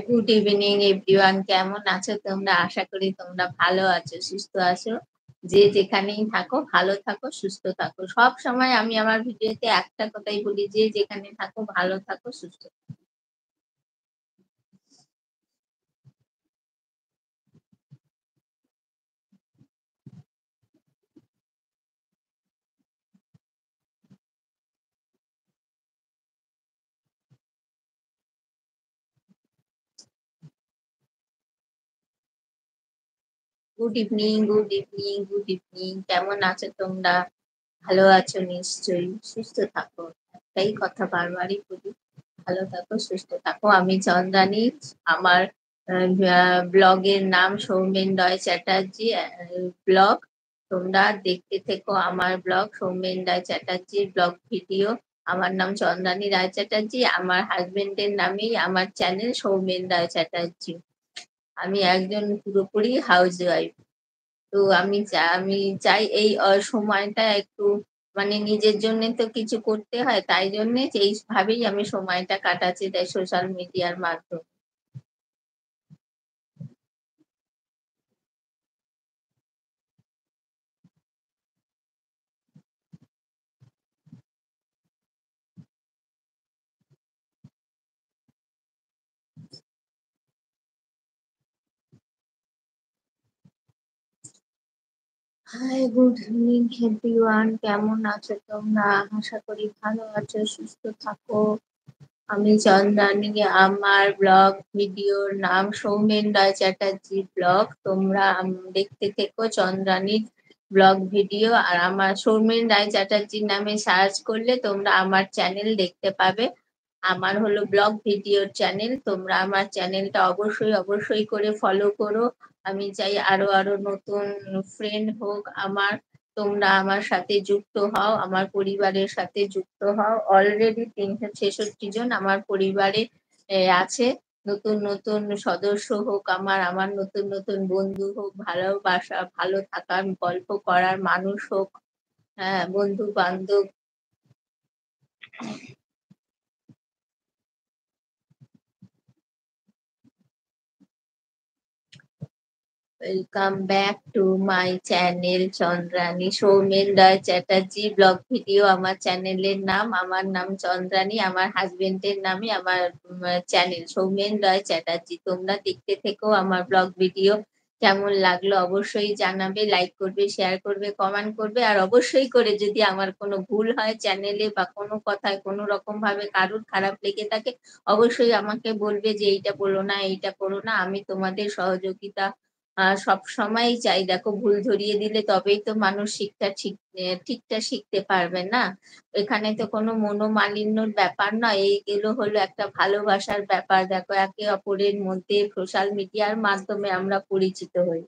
Good evening everyone, কেমন আছো তোমরা? আশা করি তোমরা ভালো আছো, সুস্থ আছো। যে যেখানেই থাকো ভালো থাকো, সুস্থ থাকো। সব সময় আমি আমার ভিডিওতে একটা কথাই বলি, যে যেখানে থাকো ভালো থাকো, সুস্থ থাকো। Good evening, good evening, good evening, কেমন আছো তোমরা? ভালো আছো নিশ্চয়ই, সুস্থ থাকো। একটাই কথা বারবারই বলি, ভালো থাকো, সুস্থ থাকো। আমি চন্দ্রানী। আমার ব্লগের নাম সৌমেন রায় চ্যাটার্জি ব্লগ। তোমরা দেখতে থেকো আমার ব্লগ, সৌমেন রায় চ্যাটার্জির ব্লগ ভিডিও। আমার নাম চন্দ্রানী রায় চ্যাটার্জি, আমার হাজবেন্ডের নামেই আমার চ্যানেল সৌমেন রায় চ্যাটার্জি। আমি একজন পুরোপুরি হাউস ওয়াইফ। তো আমি চাই এই সময়টা একটু, মানে নিজের জন্য তো কিছু করতে হয়, তাই জন্যে এইভাবেই আমি সময়টা কাটাচ্ছি, তাই সোশ্যাল মিডিয়ার মাধ্যমে। হাই, গুড ইভিনিং এভরিওয়ান, কেমন আছো তোমরা? আশা করি ভালো আছো, সুস্থ থাকো। আমি চন্দ্রানী, আমার ব্লগ ভিডিওর নাম সৌমেন রায় চ্যাটার্জি ব্লগ। তোমরা দেখতে থেকো চন্দ্রানীর ব্লগ ভিডিও। আর আমার সৌমেন রায় চ্যাটার্জির নামে সার্চ করলে তোমরা আমার চ্যানেল দেখতে পাবে। আমার হলো ব্লগ ভিডিওর চ্যানেল। তোমরা আমার চ্যানেলটা অবশ্যই অবশ্যই করে ফলো করো। আমি চাই আরো আরো নতুন ফ্রেন্ড হোক আমার। তোমরা আমার সাথে যুক্ত হও, আমার পরিবারের সাথে যুক্ত হও। অলরেডি 366 জন আমার পরিবারে আছে। নতুন নতুন সদস্য হোক আমার, আমার নতুন নতুন বন্ধু হোক, ভালোবাসা, ভালো থাকার, গল্প করার মানুষ হোক। হ্যাঁ, বন্ধু বান্ধব। Welcome back to my channel Chandrani Soumen Roy Chatterjee blog video. আমার চ্যানেলের নাম, আমার নাম চন্দ্রানী, আমার হাজবেন্ডের নামে আমার চ্যানেল সৌমেন রায় চ্যাটার্জি। তোমরা দেখতে থেকো আমার ব্লগ ভিডিও। কেমন লাগলো অবশ্যই জানাবে, লাইক করবে, শেয়ার করবে, কমেন্ট করবে। আর অবশ্যই করে যদি আমার কোনো ভুল হয় চ্যানেলে বা কোনো কথায় কোনো রকম ভাবে কারুর খারাপ লেগে থাকে, অবশ্যই আমাকে বলবে যে এইটা বলো না, এইটা করো না। আমি তোমাদের সহযোগিতা সব সময় চাই। দেখো, ভুল ধরিয়ে দিলে তবেই তো মানুষ ঠিকটা শিখতে পারবে না। এখানে তো কোনো মনোমালিন্যর ব্যাপার নয়, এইগুলো হলো একটা ভালোবাসার ব্যাপার। দেখো, একে অপরের মধ্যে সোশ্যাল মিডিয়ার মাধ্যমে আমরা পরিচিত হই।